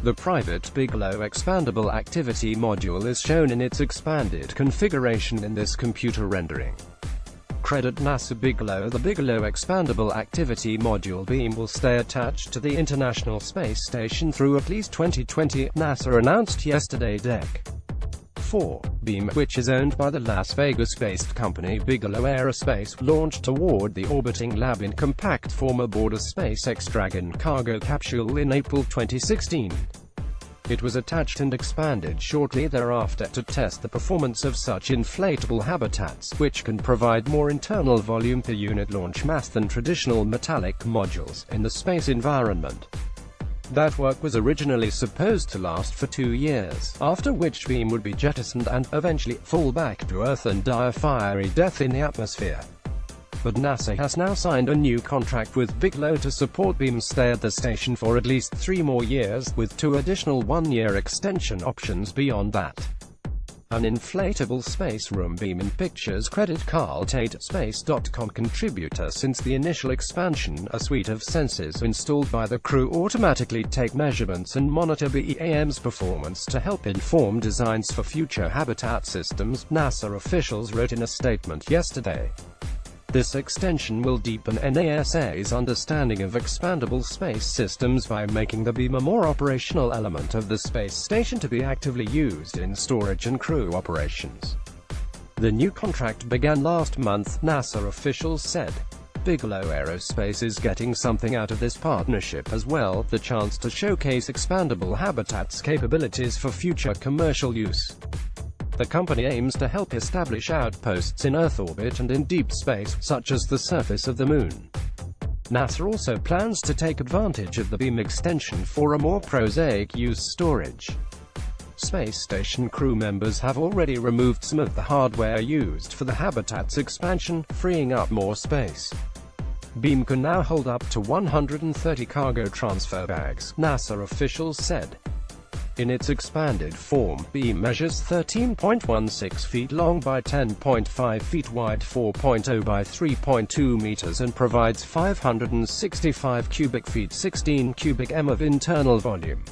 The private Bigelow Expandable Activity Module is shown in its expanded configuration in this computer rendering. Credit NASA Bigelow. The Bigelow Expandable Activity Module beam will stay attached to the International Space Station through at least 2020, NASA announced yesterday. Deck 4 beam, which is owned by the Las Vegas-based company Bigelow Aerospace, launched toward the orbiting lab in compact form aboard a SpaceX Dragon cargo capsule in April 2016. It was attached and expanded shortly thereafter to test the performance of such inflatable habitats, which can provide more internal volume per unit launch mass than traditional metallic modules in the space environment. That work was originally supposed to last for 2 years, after which beam would be jettisoned and, eventually, fall back to Earth and die a fiery death in the atmosphere. But NASA has now signed a new contract with Bigelow to support beams stay at the station for at least 3 more years, with 2 additional 1-year extension options beyond that. An inflatable space room beam in pictures. Credit Carl Tate, Space.com contributor. Since the initial expansion, a suite of sensors installed by the crew automatically take measurements and monitor BEAM's performance to help inform designs for future habitat systems, NASA officials wrote in a statement yesterday. This extension will deepen NASA's understanding of expandable space systems by making the beam a more operational element of the space station to be actively used in storage and crew operations. The new contract began last month, NASA officials said. Bigelow Aerospace is getting something out of this partnership as well, the chance to showcase expandable habitats capabilities for future commercial use. The company aims to help establish outposts in Earth orbit and in deep space, such as the surface of the Moon. NASA also plans to take advantage of the beam extension for a more prosaic use: storage. Space station crew members have already removed some of the hardware used for the habitat's expansion, freeing up more space. Beam can now hold up to 130 cargo transfer bags, NASA officials said. In its expanded form, beam measures 13.16 feet long by 10.5 feet wide, 4.0 by 3.2 meters, and provides 565 cubic feet 16 cubic m of internal volume.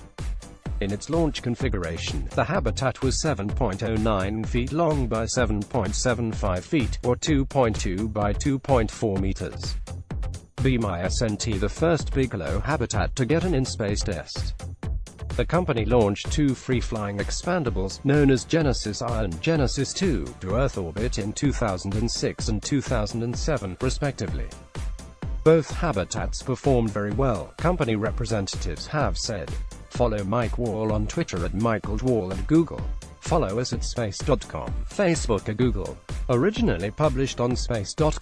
In its launch configuration, the habitat was 7.09 feet long by 7.75 feet, or 2.2 by 2.4 meters. Beam ISNT, the first Bigelow habitat to get an in-space test. The company launched 2 free-flying expandables, known as Genesis I and Genesis II, to Earth orbit in 2006 and 2007, respectively. Both habitats performed very well, company representatives have said. Follow Mike Wall on Twitter at @MichaelWall and Google. Follow us at Space.com, Facebook or Google. Originally published on Space.com.